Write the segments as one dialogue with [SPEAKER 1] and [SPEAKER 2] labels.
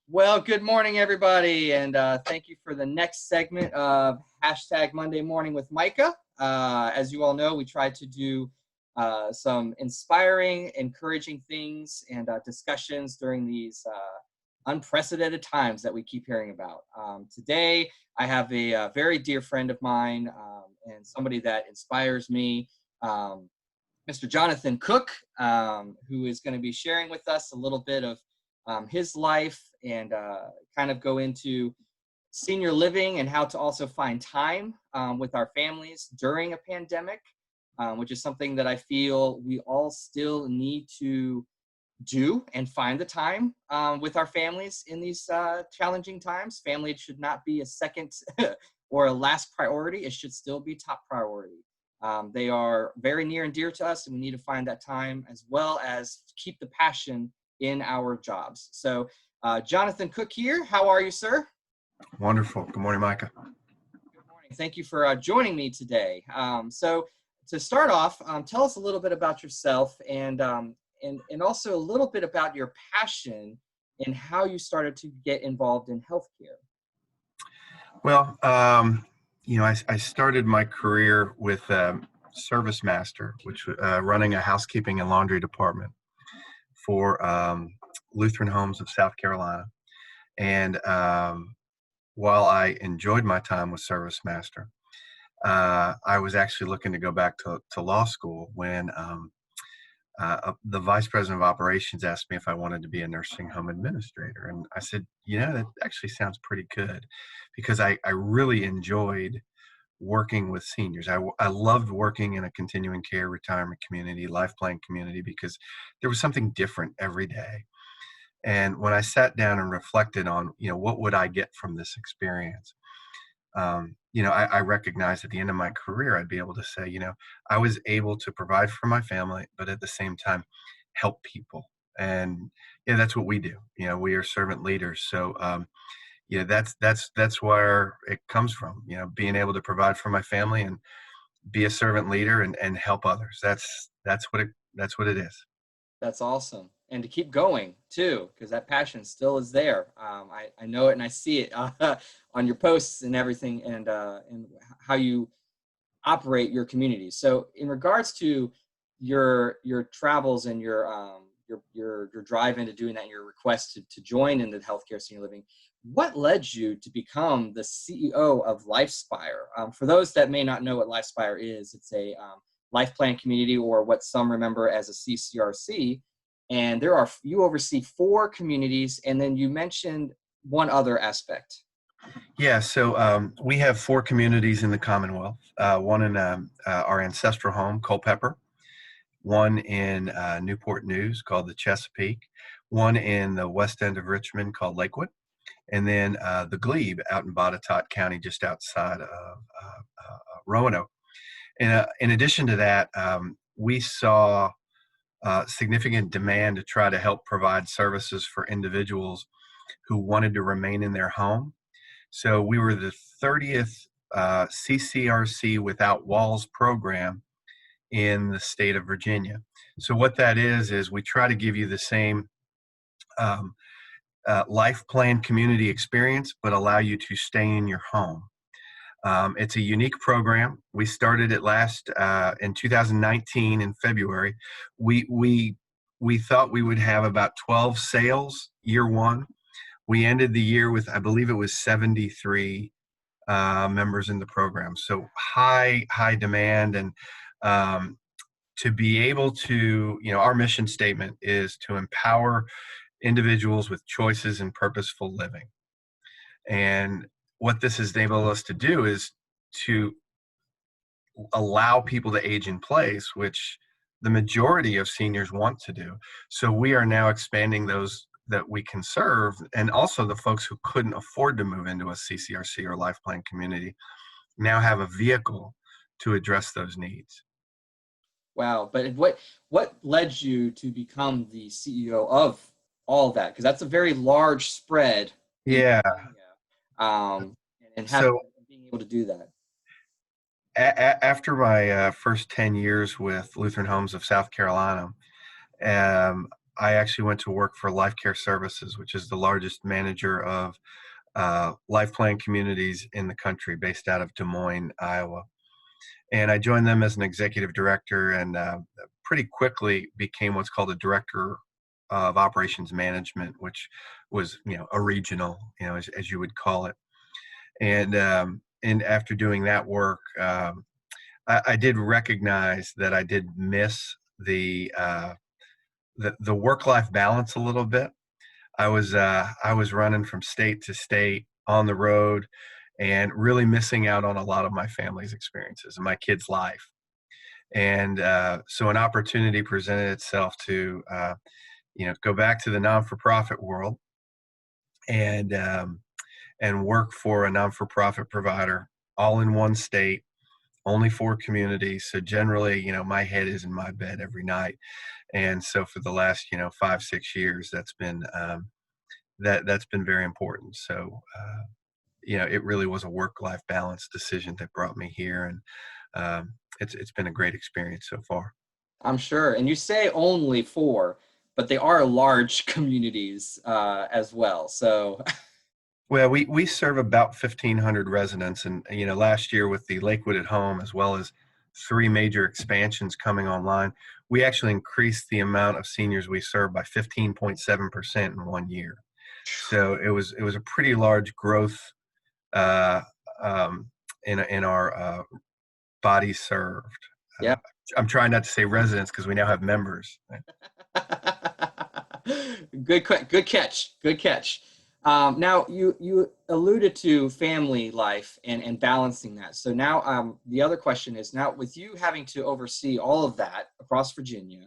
[SPEAKER 1] Well, good morning, everybody, and thank you for the next segment of hashtag Monday Morning with Micah. As you all know, we try to do some inspiring, encouraging things and discussions during these unprecedented times that we keep hearing about. Today, I have a very dear friend of mine and somebody that inspires me. Mr. Jonathan Cook, who is going to be sharing with us a little bit of his life and kind of go into senior living and how to also find time with our families during a pandemic, which is something that I feel we all still need to do and find the time with our families in these challenging times. Family should not be a second or a last priority. It should still be top priority. They are very near and dear to us, and we need to find that time as well as keep the passion in our jobs. So, Jonathan Cook here. How are you, sir?
[SPEAKER 2] Wonderful. Good morning, Micah.
[SPEAKER 1] Good morning. Thank you for joining me today. So, to start off, tell us a little bit about yourself and also a little bit about your passion and how you started to get involved in healthcare.
[SPEAKER 2] Well, I started my career with Service Master, which running a housekeeping and laundry department for Lutheran Homes of South Carolina. And while I enjoyed my time with Service Master, I was actually looking to go back to law school when the vice president of operations asked me if I wanted to be a nursing home administrator. And I said, that actually sounds pretty good because I really enjoyed working with seniors. I loved working in a continuing care retirement community, life plan community, because there was something different every day. And when I sat down and reflected on, what would I get from this experience? I recognized at the end of my career, I'd be able to say, I was able to provide for my family, but at the same time, help people. And yeah, that's what we do. We are servant leaders. So, that's where it comes from, being able to provide for my family and be a servant leader and help others. That's what it is.
[SPEAKER 1] That's awesome. And to keep going too, because that passion still is there. I know it and I see it on your posts and everything, and how you operate your community. So, in regards to your travels and your drive into doing that, and your request to join in the healthcare senior living, what led you to become the CEO of LifeSpire? For those that may not know what LifeSpire is, it's a life plan community, or what some remember as a CCRC. And you oversee 4 communities, and then you mentioned one other aspect.
[SPEAKER 2] Yeah, so we have 4 communities in the Commonwealth, one in our ancestral home, Culpeper, one in Newport News called the Chesapeake, one in the west end of Richmond called Lakewood, and then the Glebe out in Botetourt County, just outside of Roanoke. And in addition to that, we saw significant demand to try to help provide services for individuals who wanted to remain in their home. So we were the 30th CCRC Without Walls program in the state of Virginia. So what that is we try to give you the same life plan community experience, but allow you to stay in your home. It's a unique program. We started it last in 2019 in February. We thought we would have about 12 sales year one. We ended the year with, I believe it was 73 members in the program. So high demand. And to be able to, our mission statement is to empower individuals with choices and purposeful living. And what this has enabled us to do is to allow people to age in place, which the majority of seniors want to do. So we are now expanding those that we can serve, and also the folks who couldn't afford to move into a CCRC or life plan community now have a vehicle to address those needs.
[SPEAKER 1] Wow. But what led you to become the CEO of all of that? Because that's a very large spread.
[SPEAKER 2] Yeah.
[SPEAKER 1] Um, and
[SPEAKER 2] So
[SPEAKER 1] being able to do that.
[SPEAKER 2] after my first 10 years with Lutheran Homes of South Carolina, I actually went to work for Life Care Services, which is the largest manager of life plan communities in the country, based out of Des Moines, Iowa. And I joined them as an executive director, and pretty quickly became what's called a director of operations management, which was, a regional, as you would call it. And after doing that work, I did recognize that I did miss the work-life balance a little bit. I was running from state to state on the road, and really missing out on a lot of my family's experiences and my kids' life. And so an opportunity presented itself to go back to the non-for-profit world, and work for a non-for-profit provider, all in one state, only 4 communities. So generally, my head is in my bed every night. And so for the last 5-6 years, that's been very important. So it really was a work-life balance decision that brought me here, and it's been a great experience so far.
[SPEAKER 1] I'm sure. And you say only 4, but they are large communities as well. So
[SPEAKER 2] Well, we serve about 1,500 residents, and last year, with the Lakewood at Home, as well as 3 major expansions coming online, we actually increased the amount of seniors we serve by 15.7% in 1 year. So it was a pretty large growth uh, in our body served.
[SPEAKER 1] yeah.
[SPEAKER 2] I'm trying not to say residents, because we now have members.
[SPEAKER 1] Good catch. Good catch. Now you alluded to family life and balancing that. So now the other question is, now with you having to oversee all of that across Virginia,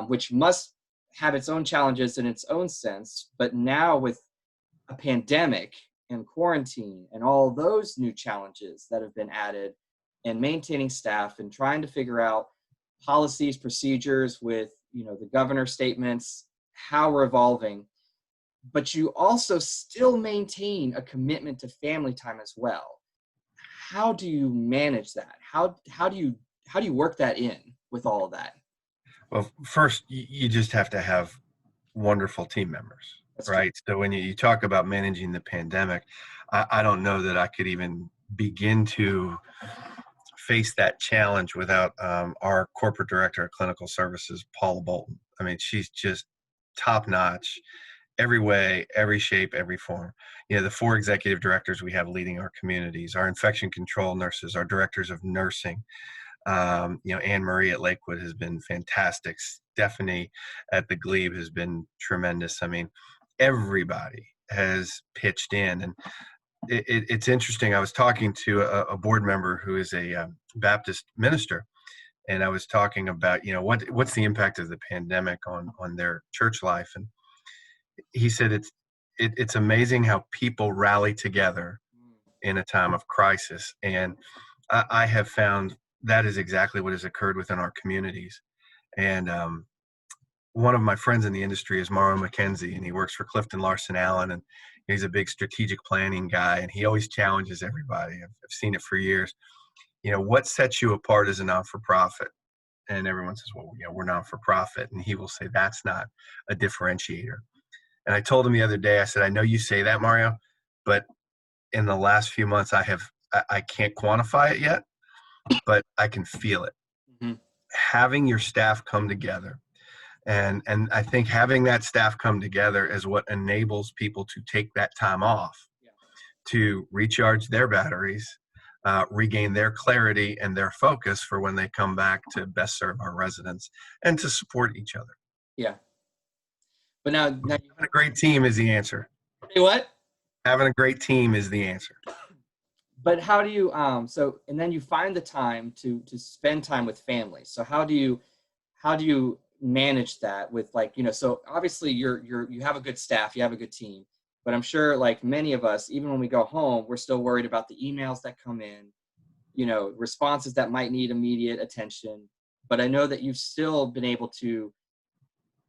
[SPEAKER 1] which must have its own challenges in its own sense, but now with a pandemic and quarantine and all those new challenges that have been added, and maintaining staff and trying to figure out policies, procedures with, the governor's statements, how we're evolving, but you also still maintain a commitment to family time as well. How do you manage that? How do you work that in with all of that?
[SPEAKER 2] Well, first, you just have to have wonderful team members,
[SPEAKER 1] That's true.
[SPEAKER 2] right? So when you talk about managing the pandemic, I don't know that I could even begin to face that challenge without our corporate director of clinical services, Paula Bolton. I mean, she's just top notch, every way, every shape, every form. The 4 executive directors we have leading our communities, our infection control nurses, our directors of nursing. Anne Marie at Lakewood has been fantastic. Stephanie at the Glebe has been tremendous. I mean, everybody has pitched in, and it's interesting. I was talking to a board member who is a Baptist minister, and I was talking about what's the impact of the pandemic on their church life, and he said it's amazing how people rally together in a time of crisis. And I have found that is exactly what has occurred within our communities. And one of my friends in the industry is Mauro McKenzie, and he works for Clifton Larson Allen, and he's a big strategic planning guy, and he always challenges everybody. I've seen it for years. What sets you apart as a non-for-profit? And everyone says, well, we're non-for-profit. And he will say, that's not a differentiator. And I told him the other day, I said, I know you say that, Mario, but in the last few months, I can't quantify it yet, but I can feel it.
[SPEAKER 1] Mm-hmm.
[SPEAKER 2] Having your staff come together, and I think having that staff come together is what enables people to take that time off,
[SPEAKER 1] Yeah.
[SPEAKER 2] to recharge their batteries, regain their clarity and their focus for when they come back to best serve our residents and to support each other.
[SPEAKER 1] Yeah. But now you
[SPEAKER 2] Having a great team is the answer.
[SPEAKER 1] say what?
[SPEAKER 2] Having a great team is the answer.
[SPEAKER 1] But how do you so, and then you find the time to spend time with family. So how do you manage that with, like, so obviously you have a good staff, you have a good team, but I'm sure, like many of us, even when we go home, we're still worried about the emails that come in, responses that might need immediate attention. But I know that you've still been able to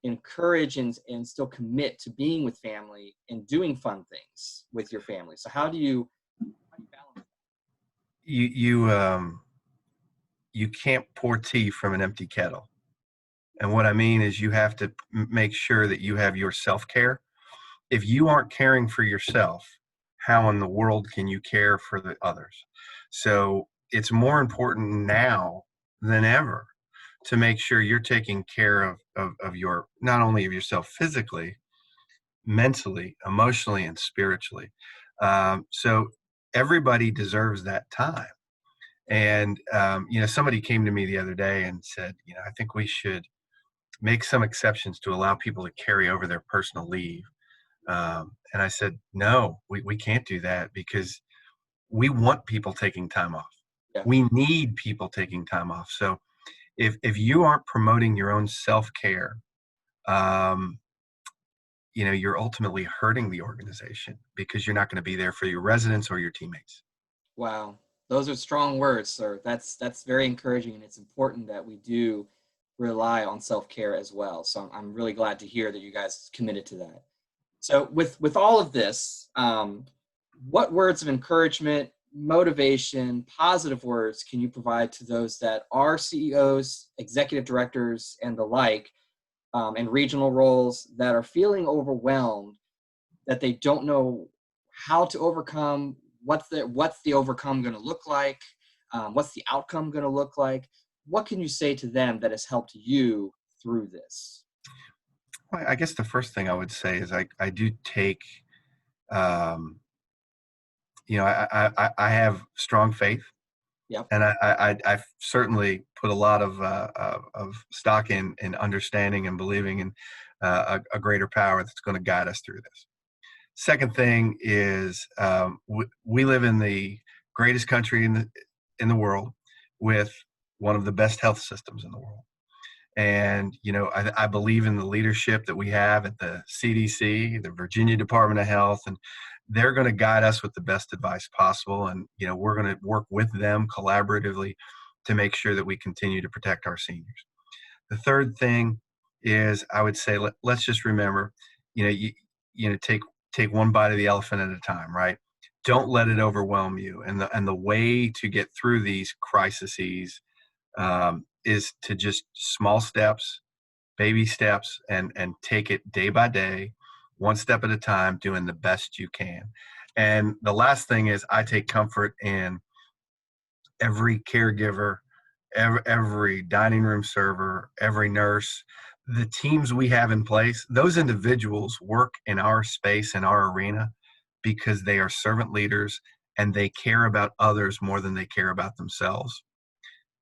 [SPEAKER 1] encourage and still commit to being with family and doing fun things with your family. So how do you balance
[SPEAKER 2] You you can't pour tea from an empty kettle. And what I mean is you have to make sure that you have your self-care. If you aren't caring for yourself, how in the world can you care for the others? So it's more important now than ever to make sure you're taking care of your, not only of yourself physically, mentally, emotionally, and spiritually. So everybody deserves that time. And somebody came to me the other day and said, I think we should make some exceptions to allow people to carry over their personal leave. And I said, no, we can't do that, because we want people taking time off.
[SPEAKER 1] Yeah.
[SPEAKER 2] We need people taking time off. So if you aren't promoting your own self-care, um, you're ultimately hurting the organization, because you're not going to be there for your residents or your teammates.
[SPEAKER 1] Wow, those are strong words, sir. That's very encouraging, and it's important that we do rely on self-care as well. So I'm really glad to hear that you guys committed to that. So with all of this, what words of encouragement, motivation, positive words can you provide to those that are CEOs, executive directors, and the like, and regional roles that are feeling overwhelmed, that they don't know how to overcome? What's the overcome going to look like? What's the outcome going to look like? What can you say to them that has helped you through this?
[SPEAKER 2] Well, I guess the first thing I would say is I do take, um, I have strong faith,
[SPEAKER 1] Yep.
[SPEAKER 2] and I've certainly put a lot of stock in understanding and believing in a greater power that's going to guide us through this. Second thing is, we live in the greatest country in the world, with one of the best health systems in the world. And, I believe in the leadership that we have at the CDC, the Virginia Department of Health, and they're going to guide us with the best advice possible. And, we're going to work with them collaboratively to make sure that we continue to protect our seniors. The third thing is, I would say, let's just remember, take one bite of the elephant at a time, right? Don't let it overwhelm you. And the way to get through these crises, is to just small steps, baby steps, and take it day by day, one step at a time, doing the best you can. And the last thing is, I take comfort in every caregiver, every dining room server, every nurse, the teams we have in place. Those individuals work in our space, in our arena, because they are servant leaders and they care about others more than they care about themselves.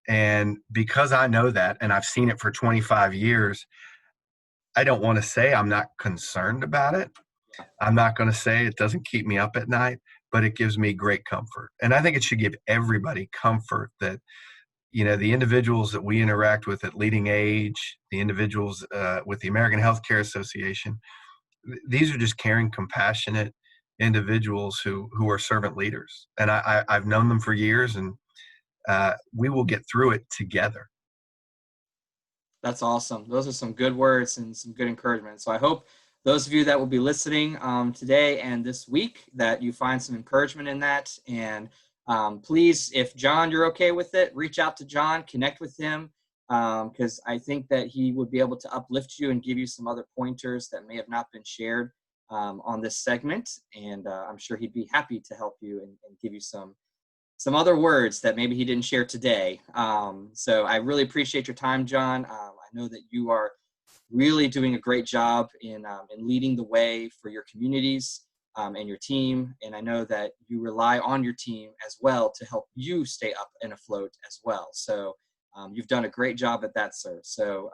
[SPEAKER 2] And because I know that, and I've seen it for 25 years, I don't want to say I'm not concerned about it.
[SPEAKER 1] Yeah.
[SPEAKER 2] I'm not going to say it doesn't keep me up at night, but it gives me great comfort. And I think it should give everybody comfort that, the individuals that we interact with at Leading Age, the individuals with the American Healthcare Association, these are just caring, compassionate individuals who are servant leaders. And I've known them for years, and we will get through it together.
[SPEAKER 1] That's awesome. Those are some good words and some good encouragement. So I hope those of you that will be listening today and this week, that you find some encouragement in that. And please, if John, you're okay with it, reach out to John, connect with him, because I think that he would be able to uplift you and give you some other pointers that may have not been shared on this segment. And I'm sure he'd be happy to help you and give you some other words that maybe he didn't share today. So I really appreciate your time, John. I know that you are really doing a great job in leading the way for your communities and your team. And I know that you rely on your team as well to help you stay up and afloat as well. So you've done a great job at that, sir. So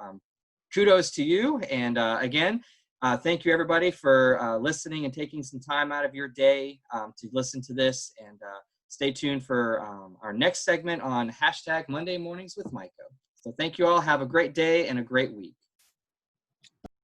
[SPEAKER 1] kudos to you. And again, thank you, everybody, for listening and taking some time out of your day to listen to this. And stay tuned for our next segment on #Monday Mornings with Micah. So thank you all. Have a great day and a great week.